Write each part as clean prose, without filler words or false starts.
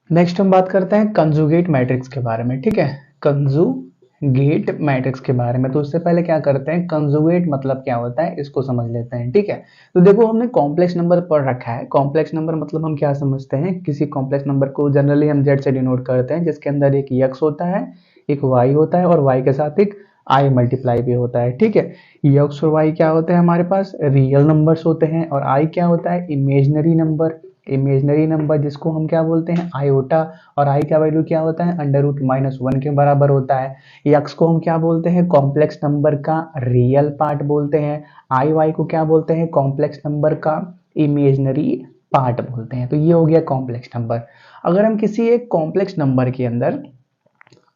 Next हम बात करते हैं कंजुगेट मैट्रिक्स के बारे में, ठीक है। कंजुगेट मैट्रिक्स के बारे में, तो उससे पहले क्या करते हैं, कंजुगेट मतलब क्या होता है इसको समझ लेते हैं, ठीक है। तो देखो हमने कॉम्प्लेक्स नंबर पढ़ रखा है। कॉम्प्लेक्स नंबर मतलब हम क्या समझते हैं, किसी कॉम्प्लेक्स नंबर को जनरली हम जेड से डिनोट करते हैं, जिसके अंदर एक यक्स होता है, एक वाई होता है और वाई के साथ एक आई मल्टीप्लाई भी होता है, ठीक है। यक्स और वाई क्या होते हैं हमारे पास, रियल नंबर्स होते हैं, और आई क्या होता है, इमेजनरी नंबर। इमेजनरी नंबर जिसको हम क्या बोलते हैं, आयोटा। और आई का वैल्यू क्या होता है, अंडर रूट माइनस वन के बराबर होता है। यक्स को हम क्या बोलते हैं, कॉम्प्लेक्स नंबर का रियल पार्ट बोलते हैं। आई वाई को क्या बोलते हैं, कॉम्प्लेक्स नंबर का इमेजनरी पार्ट बोलते हैं। तो ये हो गया कॉम्प्लेक्स नंबर। अगर हम किसी एक कॉम्प्लेक्स नंबर के अंदर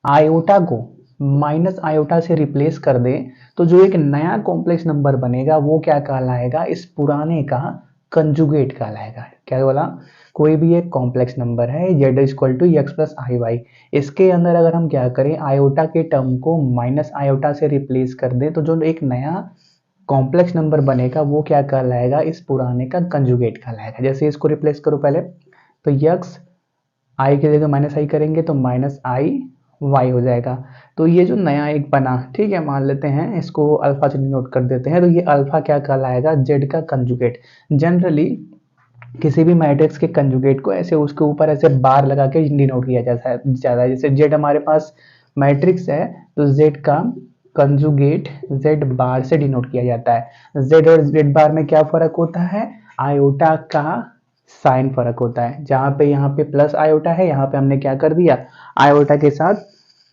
आयोटा को माइनस आयोटा से रिप्लेस कर दें, तो जो एक नया कॉम्प्लेक्स नंबर बनेगा वो क्या कहलाएगा, इस पुराने का कंजुगेट कहलाएगा। क्या बोला, कोई भी एक कॉम्प्लेक्स नंबर है z equal to x plus i y, इसके अंदर अगर हम क्या करें, आयोटा के टर्म को माइनस आयोटा से रिप्लेस कर दें, तो जो एक नया कॉम्प्लेक्स नंबर बनेगा वो क्या कहलाएगा, इस पुराने का कंजुगेट कहलाएगा। जैसे इसको रिप्लेस करो पहले, तो यक्स आई की जगह माइनस आई करेंगे तो माइनस आई वाई हो जाएगा। तो ये जो नया एक बना, ठीक है, मान लेते हैं इसको अल्फा से डिनोट कर देते हैं, तो ये अल्फा क्या कहलाएगा, जेड का कंजुगेट। जनरली किसी भी मैट्रिक्स के कंजुगेट को ऐसे उसके ऊपर ऐसे बार लगा के डिनोट किया जाता है। जैसे जेड हमारे पास मैट्रिक्स है, तो जेड का कंजुगेट जेड बार से डिनोट किया जाता है। जेड और जेड बार में क्या फर्क होता है, आयोटा का साइन फर्क होता है। जहां पे यहाँ पे प्लस आयोटा है, यहाँ पे हमने क्या कर दिया, आयोटा के साथ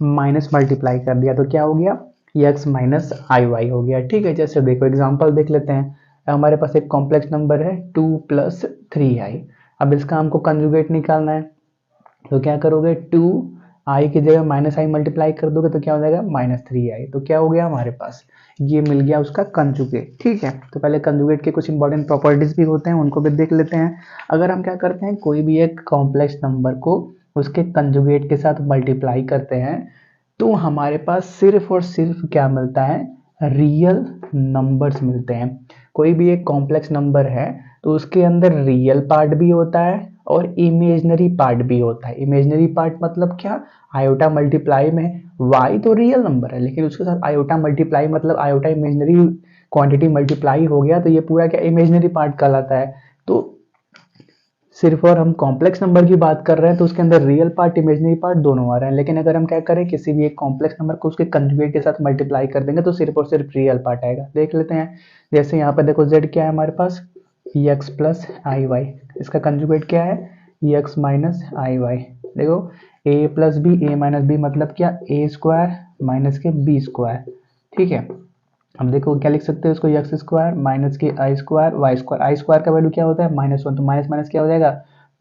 माइनस मल्टीप्लाई कर दिया, तो क्या हो गया, एक्स माइनस आई वाई हो गया, ठीक है। जैसे देखो एग्जांपल देख लेते हैं। हमारे पास एक कॉम्प्लेक्स नंबर है 2 + 3i। अब इसका हमको कंजुगेट निकालना है, तो क्या करोगे, 2i की जगह माइनस आई मल्टीप्लाई कर दोगे तो क्या हो जाएगा, -3i। तो क्या हो गया हमारे पास, ये मिल गया उसका कंजुगेट, ठीक है। तो पहले कंजुगेट के कुछ इंपॉर्टेंट प्रॉपर्टीज भी होते हैं, उनको भी देख लेते हैं। अगर हम क्या करते हैं, कोई भी एक कॉम्प्लेक्स नंबर को उसके कंजुगेट के साथ मल्टीप्लाई करते हैं, तो हमारे पास सिर्फ और सिर्फ क्या मिलता है, रियल नंबर्स मिलते हैं। कोई भी एक कॉम्प्लेक्स नंबर है तो उसके अंदर रियल पार्ट भी होता है और इमेजनरी पार्ट भी होता है। इमेजनरी पार्ट मतलब क्या, आयोटा मल्टीप्लाई में y तो रियल नंबर है, लेकिन उसके साथ आयोटा मल्टीप्लाई मतलब आयोटा इमेजनरी क्वांटिटी मल्टीप्लाई हो गया, तो ये पूरा क्या इमेजनरी पार्ट कहलाता है। तो सिर्फ और हम कॉम्प्लेक्स नंबर की बात कर रहे हैं तो उसके अंदर रियल पार्ट इमेजनरी पार्ट दोनों आ रहे हैं। लेकिन अगर हम क्या करें, किसी भी एक कॉम्प्लेक्स नंबर को उसके कंजुगेट के साथ मल्टीप्लाई कर देंगे तो सिर्फ और सिर्फ रियल पार्ट आएगा। देख लेते हैं, जैसे यहाँ पे देखो z क्या है हमारे पास, एक्स प्लस आई वाई। इसका कंजुगेट क्या है, एक्स माइनस आई वाई। देखो ए प्लस बी, ए माइनस बी मतलब क्या, ए स्क्वायर माइनस के बी स्क्वायर, ठीक है। अब देखो क्या लिख सकते हैं उसको, एक्स स्क्वायर माइनस के आई स्क्वायर वाई स्क्वायर। आई स्क्वायर का वैल्यू क्या होता है, -1, तो माइनस माइनस क्या हो जाएगा,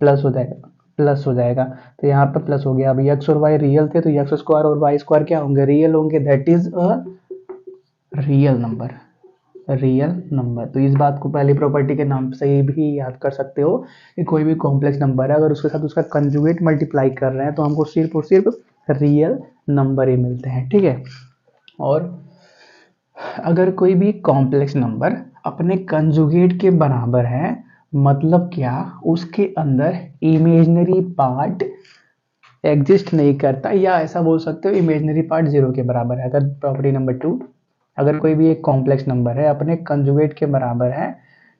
प्लस हो जाएगा, प्लस हो जाएगा। तो यहाँ पर प्लस हो गया। अब एक्स और वाई रियल थे तो एक्स स्क्वायर और वाई स्क्वायर क्या होंगे, रियल होंगे, that is a real number, real number. तो इस बात को पहली प्रॉपर्टी के नाम से भी याद कर सकते हो कि कोई भी कॉम्प्लेक्स नंबर है अगर उसके साथ उसका कंजुगेट मल्टीप्लाई कर रहे हैं तो हमको सिर्फ और सिर्फ रियल नंबर ही मिलते हैं, ठीक है। और अगर कोई भी कॉम्प्लेक्स नंबर अपने कंजुगेट के बराबर है, मतलब क्या, उसके अंदर इमेजनरी पार्ट एग्जिस्ट नहीं करता, या ऐसा बोल सकते हो इमेजनरी पार्ट जीरो के बराबर है। अगर प्रॉपर्टी नंबर 2, अगर कोई भी एक कॉम्प्लेक्स नंबर है अपने कंजुगेट के बराबर है,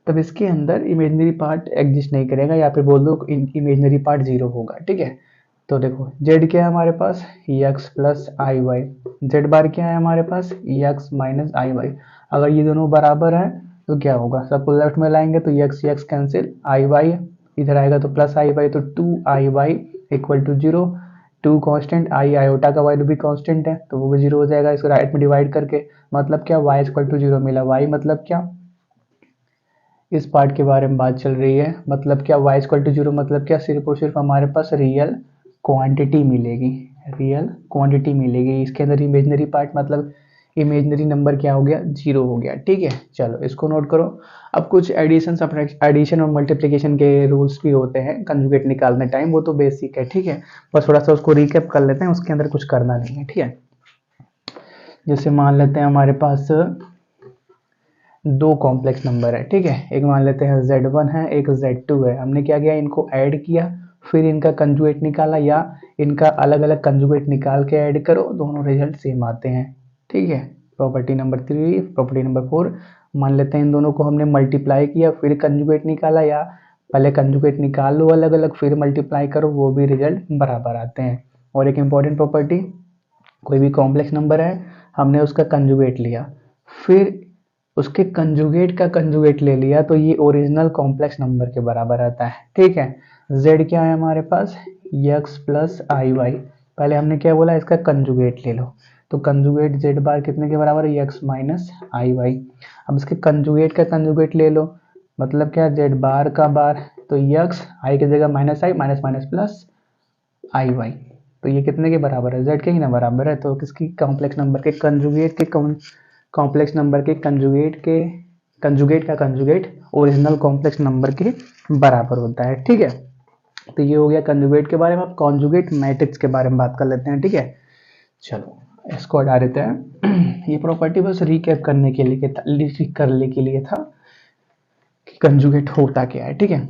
तब इसके अंदर इमेजनरी पार्ट एग्जिस्ट नहीं करेगा, या फिर बोल दो इमेजनरी पार्ट जीरो होगा, ठीक है। तो देखो z क्या है हमारे पास, x plus i Y. Z बार क्या है हमारे पास, x माइनस आई वाई। अगर ये दोनों बराबर हैं तो क्या होगा, सबको लेफ्ट में लाएंगे तो x कैंसिल, आई वाई इधर आएगा तो प्लस आई वाई, तो 2i y equal to 0। 2 constant, i iota का वैल्यू भी कॉन्स्टेंट है तो वो भी 0 हो जाएगा इसको राइट में डिवाइड करके। मतलब क्या, y इक्वल टू 0 मिला। y मतलब क्या, इस पार्ट के बारे में बात चल रही है। मतलब क्या, y इक्वल टू 0 मतलब क्या, सिर्फ और सिर्फ हमारे पास रियल क्वांटिटी मिलेगी, रियल क्वांटिटी मिलेगी। इसके अंदर इमेजनरी पार्ट मतलब इमेजनरी नंबर क्या हो गया, 0 हो गया, ठीक है। चलो इसको नोट करो। अब कुछ एडिशन और मल्टीप्लिकेशन के रूल्स भी होते हैं कंजुगेट निकालने टाइम, वो तो बेसिक है, ठीक है। बस थोड़ा सा उसको रिकैप कर लेते हैं, उसके अंदर कुछ करना नहीं है, ठीक है। जैसे मान लेते हैं हमारे पास दो कॉम्प्लेक्स नंबर है, ठीक है। एक मान लेते हैं z1 है, एक z2 है। हमने क्या किया, इनको ऐड किया, फिर इनका कंजुगेट निकाला या इनका अलग अलग कंजुगेट निकाल के ऐड करो, दोनों रिजल्ट सेम आते हैं। ठीक है, प्रॉपर्टी नंबर 3। प्रॉपर्टी नंबर 4, मान लेते हैं इन दोनों को हमने मल्टीप्लाई किया फिर कंजुगेट निकाला, या पहले कंजुगेट निकाल लो अलग अलग फिर मल्टीप्लाई करो, वो भी रिजल्ट बराबर आते हैं। और एक इंपॉर्टेंट प्रॉपर्टी, कोई भी कॉम्प्लेक्स नंबर है, हमने उसका कंजुगेट लिया फिर उसके कंजुगेट का कंजुगेट ले लिया, तो ये ओरिजिनल कॉम्प्लेक्स नंबर के बराबर आता है। ठीक है, z क्या है हमारे पास, x प्लस आई वाई। पहले हमने क्या बोला, इसका कंजुगेट ले लो, तो कंजुगेट z बार कितने के बराबर है, x माइनस आई वाई। अब इसके कंजुगेट का कंजुगेट ले लो, मतलब क्या, z बार का बार, तो x आई की जगह minus I, minus minus plus i Y, तो ये कितने के बराबर है, z के ही ना बराबर है। तो किसकी, कॉम्प्लेक्स नंबर के कंजुगेट के कॉम्प्लेक्स नंबर के कंजुगेट का कंजुगेट ओरिजिनल कॉम्प्लेक्स नंबर के बराबर होता है। ठीक है, तो ये हो गया कंजुगेट के बारे में। अब कॉन्जुगेट मैट्रिक्स के बारे में बात कर लेते हैं। ठीक है, चलो इसको हटा देते हैं। ये प्रॉपर्टी बस रिकैप करने के लिए था कि कंजुगेट होता क्या है। ठीक है,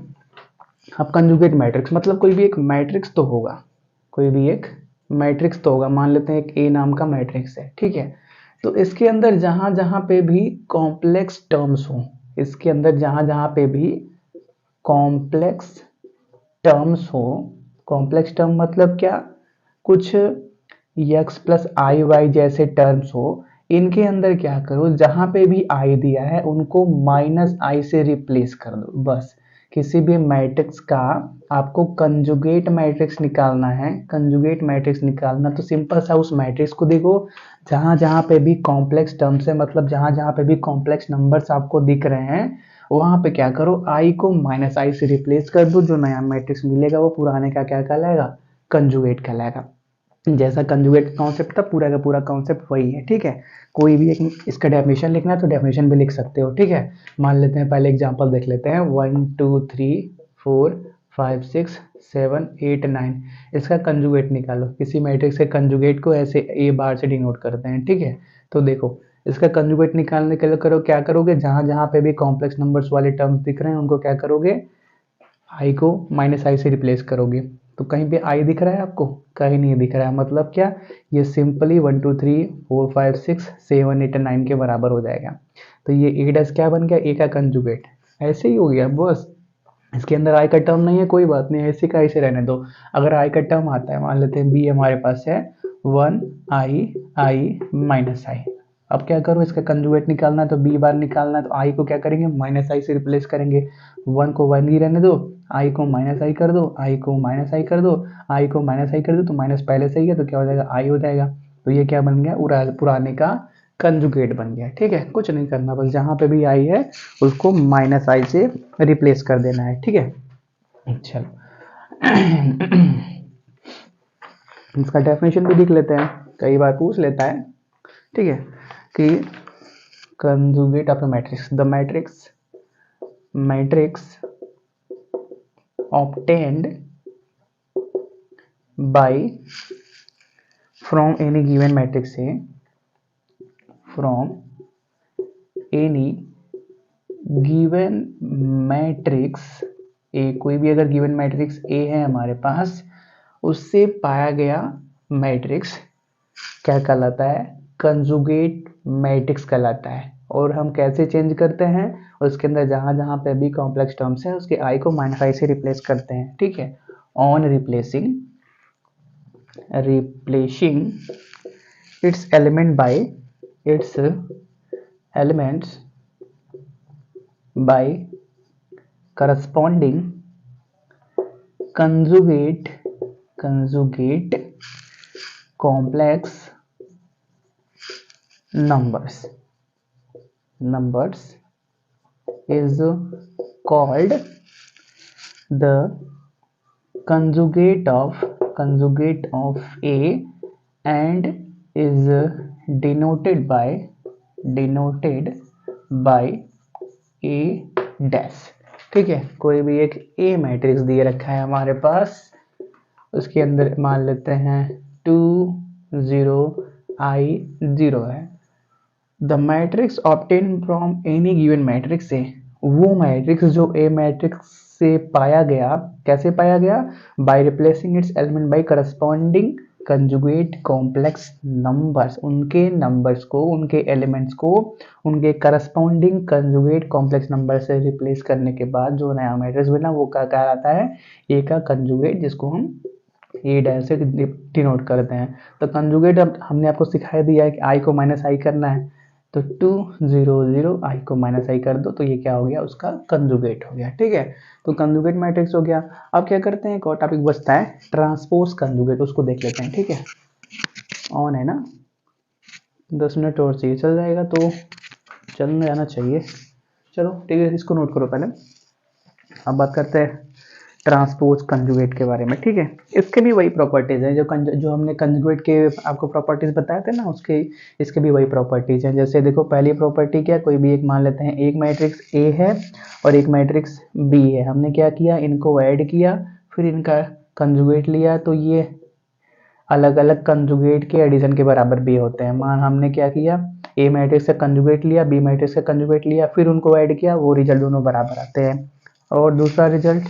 अब कंजुगेट मैट्रिक्स मतलब कोई भी एक मैट्रिक्स तो होगा, कोई भी एक मैट्रिक्स तो होगा। मान लेते हैं एक ए नाम का मैट्रिक्स है। ठीक है, तो इसके अंदर जहां जहां पे भी कॉम्प्लेक्स टर्म्स हो, इसके अंदर जहां जहां पे भी कॉम्प्लेक्स टर्म्स हो, कॉम्प्लेक्स टर्म मतलब क्या, कुछ x प्लस आई वाई जैसे टर्म्स हो, इनके अंदर क्या करो, जहां पे भी i दिया है उनको माइनस i से रिप्लेस कर दो। बस किसी भी मैट्रिक्स का आपको कंजुगेट मैट्रिक्स निकालना है, कंजुगेट मैट्रिक्स निकालना, तो सिंपल सा उस मैट्रिक्स को देखो, जहां जहां पे भी कॉम्प्लेक्स टर्म्स है, मतलब जहां जहां पे भी कॉम्प्लेक्स नंबर्स आपको दिख रहे हैं, वहां पे क्या करो, i को माइनस आई से रिप्लेस कर दो, जो नया मैट्रिक्स मिलेगा वो पुराने का क्या कहलाएगा, कंजुगेट कहलाएगा। जैसा कंजुगेट कॉन्सेप्ट था, पूरा का पूरा कॉन्सेप्ट वही है। ठीक है, कोई भी एक इसका डेफिनेशन लिखना है तो डेफिनेशन भी लिख सकते हो। ठीक है, मान लेते हैं पहले एग्जांपल देख लेते हैं, 1 2 3 4 5 6 7 8 9, इसका कंजुगेट निकालो। किसी मैट्रिक्स के कंजुगेट को ऐसे ए बार से डिनोट करते हैं। ठीक है, तो देखो इसका कंजुगेट निकालने के लिए करो क्या करोगे, जहां जहां पे भी कॉम्प्लेक्स नंबर्स वाले टर्म्स दिख रहे हैं उनको क्या करोगे, आई को माइनस आई से रिप्लेस करोगे। तो कहीं पे आई दिख रहा है आपको, कहीं नहीं दिख रहा है, मतलब क्या, ये सिंपली 1 2 3 4 5 6 7 8 9 के बराबर हो जाएगा। तो ये ए डैश क्या बन गया, ए का कंजुगेट, ऐसे ही हो गया बस। इसके अंदर आई का टर्म नहीं है, कोई बात नहीं, ऐसे का ऐसे रहने दो। अगर आई का टर्म आता है, मान लेते हैं बी हमारे पास है 1 आई आई माइनस आई, अब क्या करो, इसका कंजुगेट निकालना है तो बी बार निकालना है, तो आई को क्या करेंगे, माइनस आई से रिप्लेस करेंगे। 1 को 1 ही रहने दो, आई को माइनस आई कर दो, आई को माइनस आई कर दो, आई को माइनस आई कर दो, तो माइनस पहले से ही है तो क्या हो जाएगा, आई हो जाएगा। तो ये क्या बन गया, पुराने का कंजुगेट बन गया। ठीक है, कुछ नहीं करना, बस जहां पे भी आई है उसको माइनस आई से रिप्लेस कर देना है। ठीक है, चलो इसका डेफिनेशन भी लिख लेते हैं, कई बार पूछ लेता है। ठीक है, कि conjugate of a matrix, the matrix obtained by from any given matrix A, from any given matrix A, कोई भी अगर गिवन मैट्रिक्स A है हमारे पास, उससे पाया गया मैट्रिक्स क्या कहलाता है, कंजुगेट मैट्रिक्स कहलाता है। और हम कैसे चेंज करते हैं, उसके अंदर जहां जहां पे भी कॉम्प्लेक्स टर्म्स है उसके आई को माइनस आई से रिप्लेस करते हैं। ठीक है, on replacing it's element by it's elements bye corresponding conjugate complex numbers is called the conjugate of A and is denoted by A dash। ठीक है, कोई भी एक A मैट्रिक्स दिए रखा है हमारे पास, उसके अंदर मान लेते हैं 2 0 I 0 है, the matrix obtain from any given matrix से, वो मैट्रिक्स जो ए मैट्रिक्स से पाया गया, कैसे पाया गया? By replacing it's element by corresponding conjugate complex numbers. उनके नंबर्स को, उनके एलिमेंट्स को उनके करस्पॉन्डिंग कंजुगेट कॉम्प्लेक्स नंबर से रिप्लेस करने के बाद जो नया मैट्रिक्स बना वो क्या कहलाता है? ए का कंजुगेट, जिसको हम ए डैश से डिनोट करते हैं। तो कंजुगेट अब हमने आपको सिखा दिया है कि आई को माइनस आई करना है, तो 2 0 0 आई को माइनस आई कर दो, तो ये क्या हो गया? उसका कंजुगेट हो गया। ठीक है, तो कंजुगेट मैट्रिक्स हो गया। अब क्या करते हैं, एक और टॉपिक बचता है ट्रांसपोज कंजुगेट, उसको देख लेते हैं। ठीक है, ऑन है ना? 10 मिनट और चाहिए, चल जाएगा तो चल जाना चाहिए। चलो ठीक है, इसको नोट करो पहले। अब बात करते हैं ट्रांसपोज कंजुगेट के बारे में। ठीक है, इसके भी वही प्रॉपर्टीज हैं जो हमने कंजुगेट के आपको प्रॉपर्टीज बताए थे ना, उसके इसके भी वही प्रॉपर्टीज हैं। जैसे देखो, पहली प्रॉपर्टी क्या, कोई भी एक मान लेते हैं, एक मैट्रिक्स ए है और एक मैट्रिक्स बी है। हमने क्या किया, इनको ऐड किया, फिर इनका कंजुगेट लिया, तो ये अलग अलग कंजुगेट के एडिशन के बराबर भी होते हैं। मान हमने क्या किया, ए मैट्रिक्स का कंजुगेट लिया, बी मैट्रिक्स का कंजुगेट लिया, फिर उनको ऐड किया, वो रिजल्ट दोनों बराबर आते हैं। और दूसरा रिजल्ट,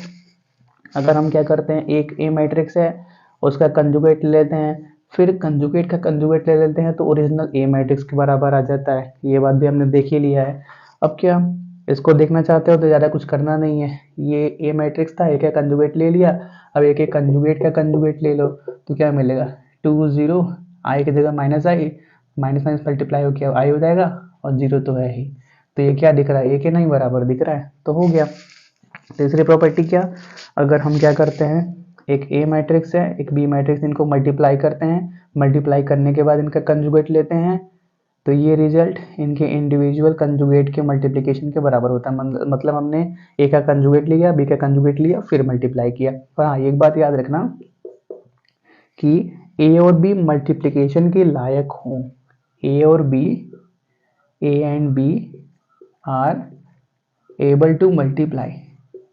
अगर हम क्या करते हैं, एक ए मैट्रिक्स है, उसका कंजुगेट लेते हैं, फिर कंजुगेट का कंजुगेट ले लेते हैं, तो ओरिजिनल ए मैट्रिक्स के बराबर आ जाता है। ये बात भी हमने देख ही लिया है। अब क्या इसको देखना चाहते हो तो ज़्यादा कुछ करना नहीं है, ये ए मैट्रिक्स था, एक का कंजुगेट ले लिया, अब एक एक कंजुगेट का कंजुगेट ले लो, तो क्या मिलेगा? 2 0 आई की जगह माइनस आई, माइनस माइनस मल्टीप्लाई हो क्या आई हो जाएगा, और 0 तो है ही, तो ये क्या दिख रहा है? ए के नहीं बराबर दिख रहा है, तो हो गया। तीसरी प्रॉपर्टी क्या, अगर हम क्या करते हैं, एक ए मैट्रिक्स है, एक बी मैट्रिक्स, इनको मल्टीप्लाई करते हैं, मल्टीप्लाई करने के बाद इनका कंजुगेट लेते हैं, तो ये रिजल्ट इनके इंडिविजुअल कंजुगेट के मल्टीप्लिकेशन के बराबर होता है। मतलब हमने ए का कंजुगेट लिया, बी का कंजुगेट लिया, फिर मल्टीप्लाई किया। पर हाँ, एक बात याद रखना कि ए और बी मल्टीप्लिकेशन के लायक हों। ए और B, A and B are able to multiply,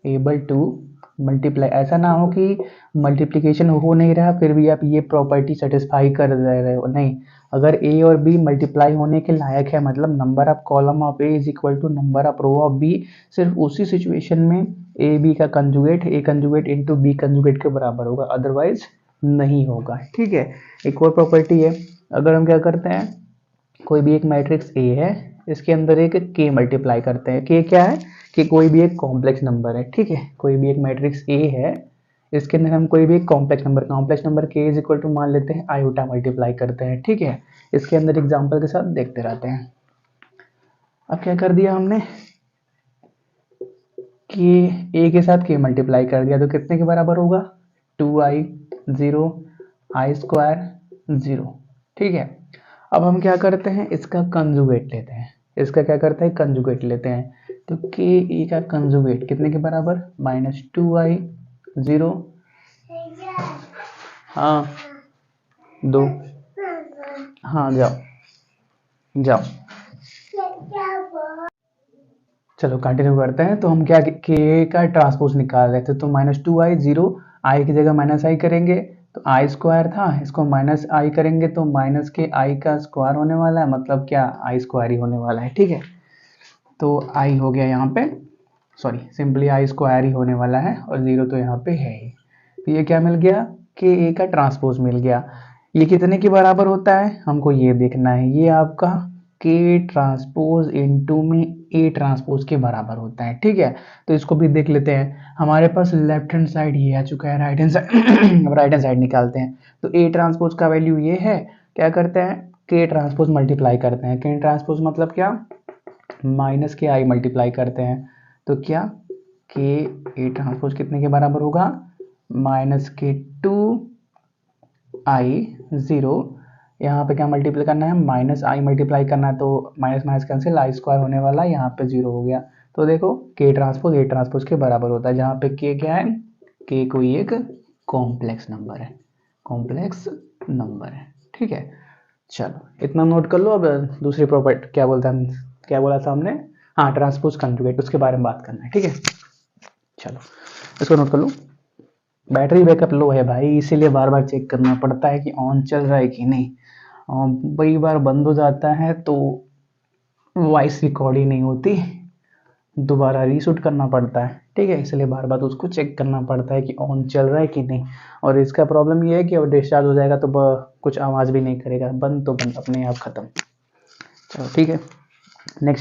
able to multiply. ऐसा ना हो कि मल्टीप्लिकेशन हो नहीं रहा फिर भी आप ये प्रॉपर्टी सेटिस्फाई कर रहे हो, नहीं। अगर ए और बी मल्टीप्लाई होने के लायक है, मतलब number of column of A is equal to number of row of B, सिर्फ उसी सिचुएशन में ए बी का conjugate A conjugate into B conjugate के बराबर होगा, अदरवाइज नहीं होगा। ठीक है, एक और प्रॉपर्टी है, अगर हम क्या करते हैं, कोई भी एक मैट्रिक्स ए है, इसके अंदर एक के मल्टीप्लाई करते हैं। के क्या है कि कोई भी एक कॉम्प्लेक्स नंबर है। ठीक है, कोई भी एक मैट्रिक्स ए है, इसके अंदर हम कोई भी एक कॉम्प्लेक्स नंबर के इज इक्वल टू मान लेते हैं आयोटा मल्टीप्लाई करते हैं। ठीक है, इसके अंदर एग्जांपल के साथ देखते रहते हैं। अब क्या कर दिया हमने कि ए के साथ के मल्टीप्लाई कर दिया, तो कितने के बराबर होगा? 2i 0 आई स्क्वायर 0। ठीक है, अब हम क्या करते हैं, इसका कंजुगेट लेते हैं। इसका क्या करते हैं, कंजुगेट लेते हैं, तो के ई का कंजुगेट कितने के बराबर? -2i 0, हाँ 2, हाँ जाओ जाओ, चलो कंटिन्यू करते हैं। तो हम क्या के का ट्रांसपोज निकाल रहे थे, तो -2i 0, आई की जगह माइनस आई करेंगे, तो आई स्क्वायर था, इसको माइनस आई करेंगे तो माइनस के आई का स्क्वायर होने वाला है, मतलब क्या आई स्क्वायर ही होने वाला है। ठीक है, तो आई हो गया यहाँ पे, सॉरी सिंपली आई स्क्वायर ही होने वाला है, और 0 तो यहाँ पे है ही। तो ये क्या मिल गया, के ए का ट्रांसपोज मिल गया। ये कितने के बराबर होता है हमको ये देखना है, ये आपका के ट्रांसपोज इनटू में ए ट्रांसपोज के बराबर होता है। ठीक है, तो इसको भी देख लेते हैं। हमारे पास लेफ्ट हैंड साइड ये आ चुका है, right hand side right hand side निकालते हैं। तो ए ट्रांसपोज का वैल्यू ये है, क्या करते हैं, के ट्रांसपोज मल्टीप्लाई करते हैं। के ट्रांसपोज मतलब क्या, माइनस के आई मल्टीप्लाई करते हैं, तो क्या के ए ट्रांसपोज कितने के बराबर होगा, -2i0, यहाँ पे क्या मल्टीप्लाई करना है, माइनस आई मल्टीप्लाई करना है, तो माइनस माइनस कैंसिल, आई स्क्वायर होने वाला है, यहाँ पे 0 हो गया। तो देखो के ट्रांसपोज ए ट्रांसपोज के बराबर होता है, जहाँ पे के क्या है, के कोई एक कॉम्प्लेक्स नंबर है, कॉम्प्लेक्स नंबर है। ठीक है, चलो इतना नोट कर लो। अब दूसरी प्रॉपर्टी क्या बोलता है, क्या बोला था हमने, हाँ ट्रांसपोज कंजुगेट, उसके बारे में बात करना है। ठीक है, चलो इसको नोट कर लो। बैटरी बैकअप लो है भाई, इसीलिए बार बार चेक करना पड़ता है कि ऑन चल रहा है कि नहीं। कई बार बंद हो जाता है तो वॉइस रिकॉर्ड ही नहीं होती, दोबारा रीशूट करना पड़ता है, ठीक है। इसलिए बार बार उसको चेक करना पड़ता है कि ऑन चल रहा है कि नहीं। और इसका प्रॉब्लम ये है कि अब डिस्चार्ज हो जाएगा तो कुछ आवाज़ भी नहीं करेगा, बंद तो बंद, अपने आप ख़त्म। चलो ठीक है, नेक्स्ट।